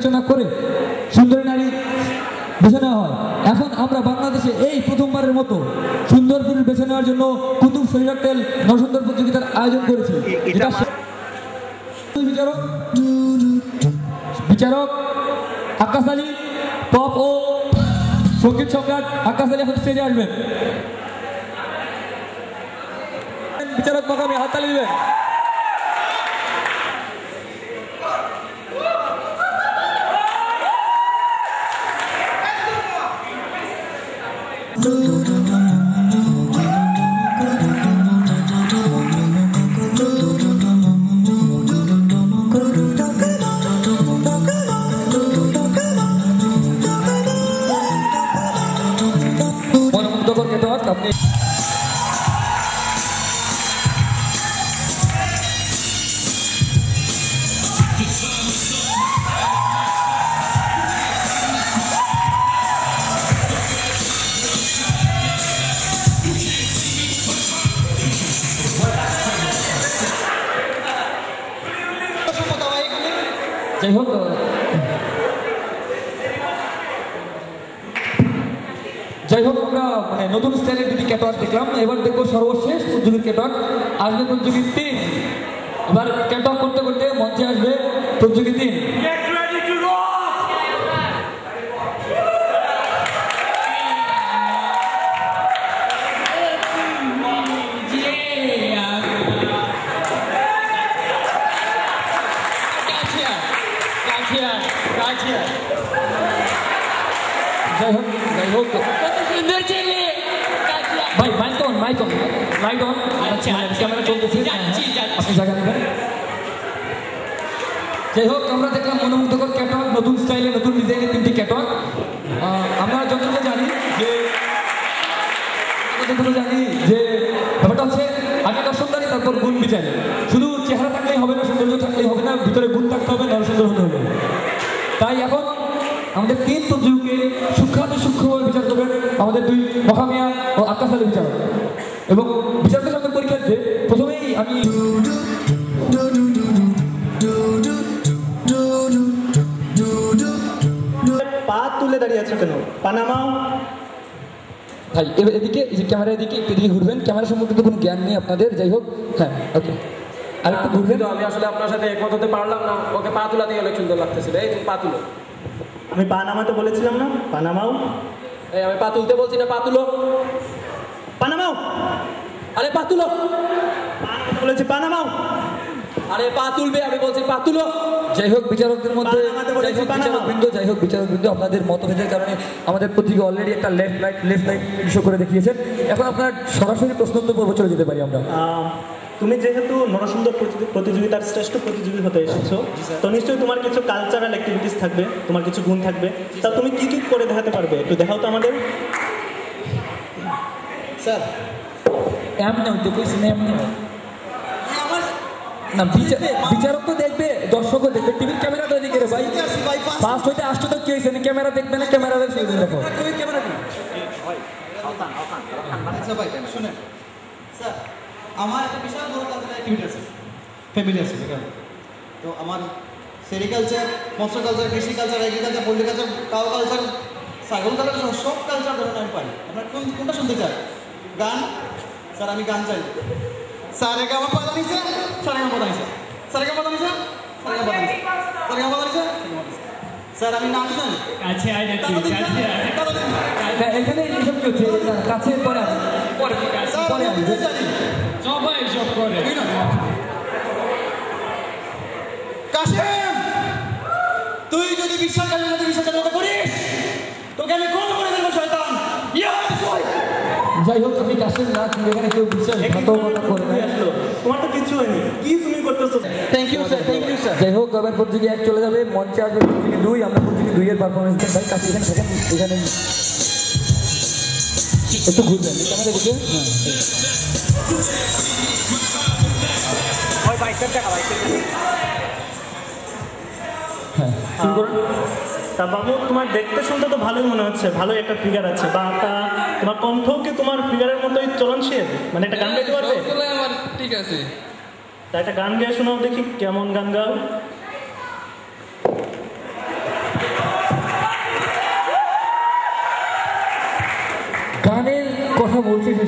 বিবেচনা করে সুন্দরী নারী বেছে নেওয়া হয়। এখন আমরা বাংলাদেশে এই প্রথমবারের মতো সুন্দর পুরুষ বেছে নেওয়ার জন্য কুতুব শহীদ তেল নরসুন্দর প্রতিযোগিতার আয়োজন করেছি। বিচারক আকাশ আলী, পপ ও সঙ্গীত সম্রাট আকাশ আলী এখন স্টেজে আসবেন। বিচারক মকামে হাততালি দিবেন। আপনি যাই হোক আমরা মানে নতুন স্টাইলের দুটি ক্যাটওয়াক দেখলাম। এবার দেখবো সর্বশেষ প্রতিযোগীর ক্যাটওয়াক। আসবে প্রতিযোগী 3। এবার ক্যাটওয়াক করতে করতে মঞ্চে আসবে প্রতিযোগী 3। যাই হোক ভাই মাইক অন ক্যামেরা চলতেছে, আপনি জায়গা নেবেন। যাই হোক আমরা দেখলাম মনোমুগ্ধকর ক্যাটওয়াক, নতুন স্টাইলে নতুন ডিজাইনের 3টি ক্যাটওয়াক। আমরা যতটুকু জানি যে ব্যাপারটা হচ্ছে আগে দর্শনদারি, তারপর গুণ বিচারে। শুধু চেহারা থাকলেই হবে না, সৌন্দর্য থাকলেই হবে না, ভিতরে গুণ থাকতে হবে, নর সুন্দর হতে হবে। তাই এখন আমাদের 3 প্রতিযোগীকে সূক্ষ্মভাবে বিচার করবেন আমাদের 2 মহামিয়া ও আকাশ আলী বিচারক। এবং বিচারকের সঙ্গে পরীক্ষার্থে প্রথমেই আমি পা তুলে দাঁড়িয়ে আছে কেন? পানামাও ভাই এদিকে, এই যে ক্যামেরা এদিকে ঘুরবেন। ক্যামেরা সম্পর্কে তো কোনো জ্ঞান নেই আপনাদের। যাই হোক হ্যাঁ ওকে, আরেকটু ঘুরবেন। আমি আসলে আপনার সাথে একমত হতে পারলাম না। ওকে পা তুলাতে গেলে সুন্দর লাগতেছিল। এই পা তুলো। আমি পা নামাতে বলেছিলাম না? পানামাও। এই আমি পা তুলতে বলছি না, পা তুলো। পানামাও। আরে পা তুলো। বলেছি পানামাও। আরে পা তুলবে, আমি বলছি পা তুলো। যাই হোক বিচারকদের মধ্যে বিচারকবৃন্দ আপনাদের মতভেদের কারণে আমাদের প্রতিযোগী অলরেডি একটা লেফট রাইট শো করে দেখিয়েছেন। এখন আপনার সরাসরি প্রশ্নোত্তর পর্ব চলে যেতে পারি আমরা। তুমি যেহেতু নরসুন্দর প্রতিযোগিতার শ্রেষ্ঠ প্রতিযোগী হতে এসেছো, তো নিশ্চয়ই তোমার কিছু কালচারাল অ্যাক্টিভিটিস থাকবে, তোমার কিছু গুণ থাকবে। তা তুমি কি কি করে দেখাতে পারবে? একটু দেখাও তো আমাদের। স্যার না, বিচারক তো দেখবে, দর্শকও দেখবে, টিভির ক্যামেরা তো এদিকে ভাই। ফার্স্ট হইতে আসছো তো কি হয়েছে? ক্যামেরা দেখবে না, ক্যামেরা দেখো। শুনেন স্যার, আমার একটা বিশাল বড় কালচারাল অ্যাক্টিভিটি আছে, ফ্যামিলি আছে। তো আমার সেরিকালচার, মৎস্য কালচার, কৃষি কালচার, এগ্রিকালচার, পলিটিকালচার, কাউ কালচার, ছাগল কালচার, সব কালচার ধরনের আমি পারি। আপনার কোনটা শুনতে চাই? গান? স্যার আমি গান চাই। সারে গামা পাতা নিছে, সারে গামা পাতা নিছে, সারে গামা পাতা নিছে, সারে গামা পাতা নিছে, সারে গামা পাতা নিছে। স্যার আমি নাচ জানি। কাছে আয় না তুই, কাছে আয়। এখানে এইসব কি হচ্ছে? কাছে পরে আসবে, সবাই সব করে। কাশেম, তুই যদি বিশ্বাসের সাথে বিশ্বাসঘাতকতা করিস, তোকে আমি কোন করে দেবো শয়তান। যাই হোক আমি কাশেম না, এখানে কেউ বিশ্বাসঘাতকতা করে না। তোমার তো কিছু হয়নি, কি তুমি করতেছো? Thank you sir, thank you sir. যাই হোক এবার প্রতিযোগী 1 চলে যাবে, মঞ্চে আসবে প্রতিযোগী 2। আমরা প্রতিযোগী 2 এর পারফরমেন্স দেন। ভাই কাছে এখানে একটু ঘুরবেন ক্যামেরা দিকে। হ্যাঁ শুরু করুন। তা বাবু, তোমার দেখতে শুনতে তো ভালোই মনে হচ্ছে, ভালোই একটা ফিগার আছে। বা তোমার কণ্ঠও কি তোমার ফিগারের মতোই চলনশীল? মানে একটা গান গাইতে পারবে? আমার ঠিক আছে। তা একটা গান গেয়ে শোনাও দেখি, কেমন গান গাও?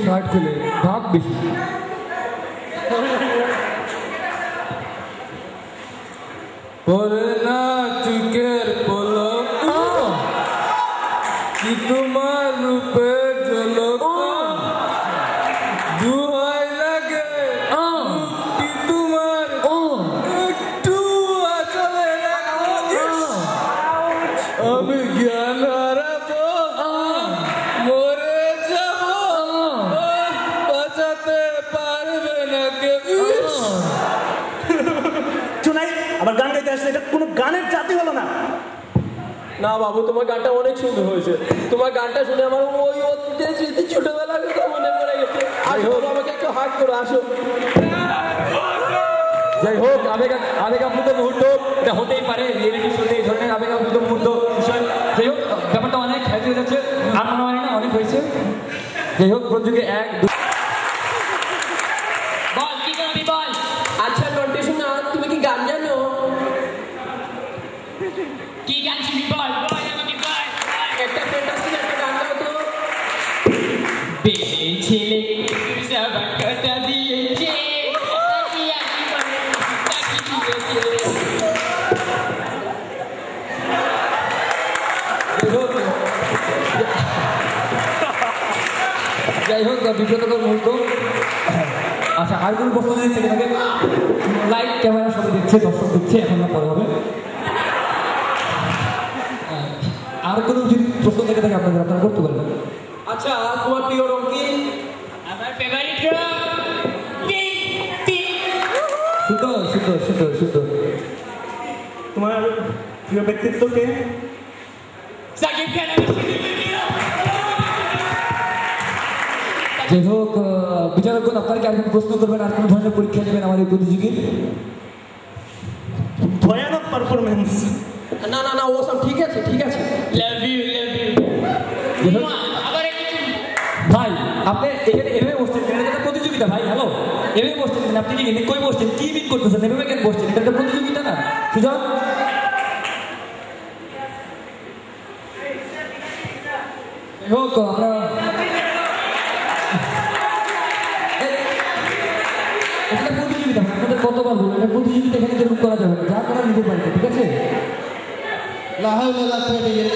শার্ট খুলে ভাব বেশি। পরে না চুকের পলক কি তোমার রূপে ঝলক দুহাই লাগে কি তোমার একটু আচলে আমি জ্ঞান হারাবো মরে যাব বাঁচাতে পারবে না কেউ। শোনাই আবার গান গাইতে আসছে, এটা কোনো গানের জাতি হলো না। না বাবু, তোমার গানটা অনেক সুন্দর হয়েছে। তোমার গানটা শুনে আমার ওই অতীতের স্মৃতি ছোটবেলার কথা মনে পড়ে গেছে। আসো আমাকে একটু হাত করো, আসো। যাই হোক, আবেগাপ্লুত মুহূর্ত এটা হতেই পারে, রিয়েলিটি শোতে এই ধরনের আবেগাপ্লুত মুহূর্ত বিষয়। যাই হোক, ব্যাপারটা অনেক হ্যাপি হয়ে যাচ্ছে, আর মনে হয় না অনেক হয়েছে। যাই হোক, প্রযুগে 1 2 বল কি করবি বল। আচ্ছা নন্টে শোনা, তুমি কি গান জানো? কি গান শুনবি বল বল আমাকে বল। একটা ফ্যান্টাসি একটা গান গাও তো। বেলে ছেলে সবার কথা দিয়েছে তাকিয়া জীবনে তাকি দিয়েছে। যাই হোক, বিব্রতকর মুহূর্ত। আচ্ছা, আর কোনো প্রশ্ন যদি থেকে থাকে, লাইট ক্যামেরা সবাই দেখছে, দর্শক দেখছে, এখন না পরে হবে। আর কোনো যদি প্রশ্ন থেকে থাকে আপনারা করতে পারবেন। আচ্ছা, তোমার প্রিয় রং কি? আমার ফেভারিট রং পিঙ্ক পিঙ্ক। সুন্দর সুন্দর সুন্দর সুন্দর। তোমার প্রিয় ব্যক্তিত্ব কে? সাকিব খান। যাই হোক, বিচারকগণ আপনারা কি আর কোনো প্রশ্ন করবেন, আর কোনো ধরনের পরীক্ষা নেবেন আমার এই প্রতিযোগী? ভয়ানক পারফরমেন্স। না না না, ও সব ঠিক আছে ঠিক আছে। Love you love you. আবার একটু চুমু। ভাই, আপনি এখানে এভাবে বসছেন, এটা একটা প্রতিযোগিতা ভাই। হ্যালো, এভাবে বসছেন কেন? আপনি কি এখানে কই বসছেন, কি মিট করতেছেন, এভাবে কেন বসছেন? এটা একটা প্রতিযোগিতা না সুজন। যাই হোক, আমরা এটা প্রতিযোগিতা, আপনাদের কতবার বলবো, এটা প্রতিযোগিতা, এখানে কেউ করা যাবে না, যা করার নিতে পারবে, ঠিক আছে? লা হাওলা ওয়ালা কুওয়াতা ইল্লা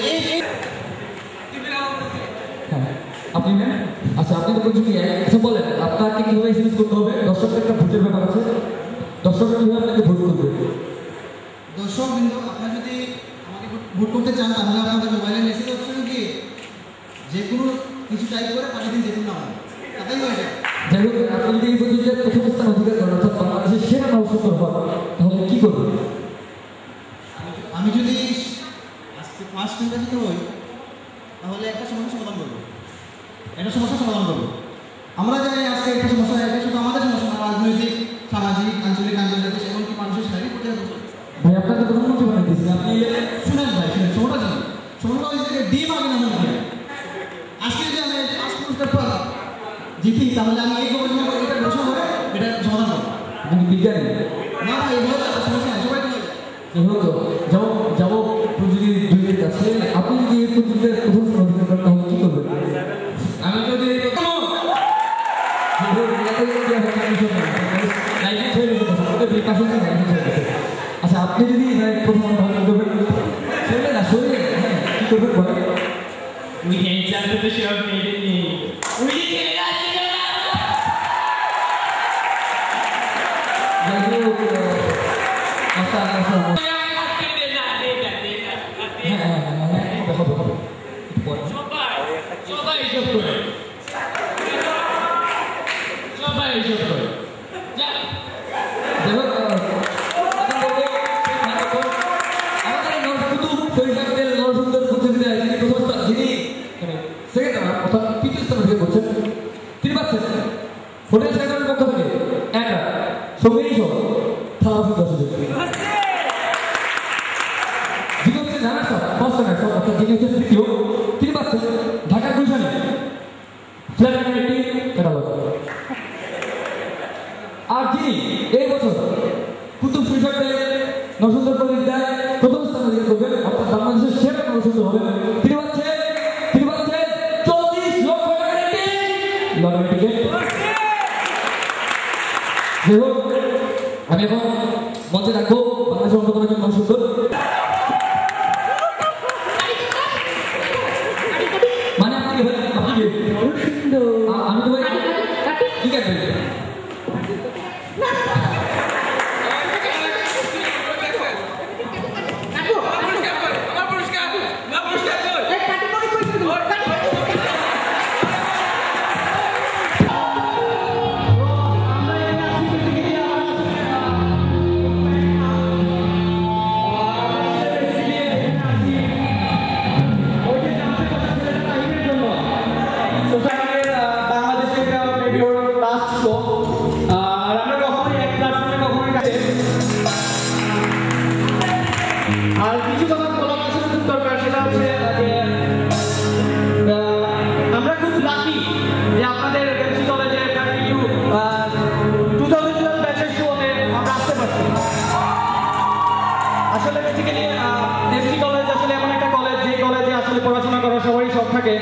বিল্লাহ। হ্যাঁ, আপনি না? আচ্ছা, আপনি তো প্রতিযোগী। আচ্ছা বলেন, আপনাকে কীভাবে এসএমএস করতে হবে? দর্শকদের একটা ভোটের ব্যাপার আছে, দর্শকরা কীভাবে আপনাকে ভোট করবে? দর্শক বিন্দু, আপনারা যদি আমাকে ভোট করতে চান তাহলে আপনাদের মোবাইলে মেসেজ অপশনে গিয়ে যে কোনো কিছু টাইপ করে পাঠিয়ে দিন যে কোনো নাম, তাতেই হয়ে যায়। যাই হোক, আপনি যদি এই প্রতিযোগিতার প্রথম স্থান অধিকার করেন, অর্থাৎ বাংলাদেশের সেরা নরসুন্দর হন, তাহলে কি করবেন? আমি যদি আজকে ফার্স্ট নির্বাচিত হই তাহলে একটা সমস্যার সমাধান করবো, একটা সমস্যার সমাধান করবো। আমরা জানি আজকে একটা সমস্যা, এটা শুধু আমাদের সমস্যা না, রাজনৈতিক, সামাজিক, আঞ্চলিক, আন্তর্জাতিক এমনকি মানুষের শারীরিক পর্যায়ে সমস্যা। ভাই, আপনাকে প্রধানমন্ত্রী বানিয়ে দিয়েছি আপনি। শুনেন ভাই, শুনেন, সমস্যা জানি সমস্যা হয়েছে যে ডিম আগে না মনে। আজকে যদি আমি ফার্স্ট পুরস্কার পাই, জিতি, তাহলে আমি এই গবেষণা করে এটা ঘোষণা করে এটা সমাধান করবো। আপনি বিজ্ঞানী। না ভাই, এগুলো তো সমস্যা নেই, সবাই তো হয়ে যায়। যাই হোক, যাবো প্রতিযোগী দুইয়ের কাছে। আপনি যদি এই প্রতিযোগিতার প্রথম স্থান অধিকার করেন, তাহলে কি করবেন? আমি যদি আচ্ছা, আপনি যদি প্রথম অধিকার করবেন, শরীরে না শরীরে, হ্যাঁ, কি করবেন বলেন? We can't jump to the show, maybe. We can't যাই হোক, আচ্ছা আচ্ছা, হবে পরে। সবাই এসব করে সবাই এসব করে যা যাই হোক, আমাদের নরকুতুব শরীফের নরসুন্দর প্রতিযোগিতায় যিনি প্রথম স্থান, যিনি সেকেন্ড অর্থাৎ তৃতীয় স্থান অধিকার করছেন, তিনি পাচ্ছেন হোটেল সাইকেলের পক্ষ থেকে একটা সঙ্গী সহ থালা ফুল 10 যিনি হচ্ছেন জানার সব পাঁচশো টাকা সব, অর্থাৎ যিনি হচ্ছেন তৃতীয়, তিনি পাচ্ছেন ঢাকার গুলশানে ফ্ল্যাট একটি ক্যাটালগ। আর যিনি এই বছর কুতুব শৈশবে নরসুন্দর প্রতিযোগিতায় প্রথম স্থান অধিকার করবেন, অর্থাৎ বাংলাদেশের সেরা নরসুন্দর হবেন, তিনি পাচ্ছেন 40 লক্ষ টাকার একটি লটারি টিকিট। আমি এখন মঞ্চে রাখবো বাংলাদেশের অন্যতম একজন নরসুন্দর মানে আপনি কি আমি তো ভাই ঠিক আছে আর কিছু কথা বলা আসলে খুব দরকার, সেটা হচ্ছে যে আমরা খুব লাকি যে আপনাদের এমসি কলেজে 2012 ব্যাচের শোতে আমরা আসতে পারছি। আসলে বেসিক্যালি এমসি কলেজ আসলে এমন একটা কলেজ, যে কলেজে আসলে পড়াশোনা করার সবারই শখ থাকে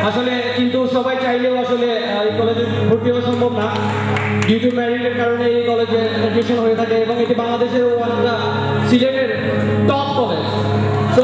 আসলে, কিন্তু সবাই চাইলেও আসলে এই কলেজে ভর্তি হওয়া সম্ভব না। ডিউ টু ম্যারিটের কারণে এই কলেজে অ্যাডমিশন হয়ে থাকে এবং এটি বাংলাদেশের সিলেটের টপ কলেজ। তো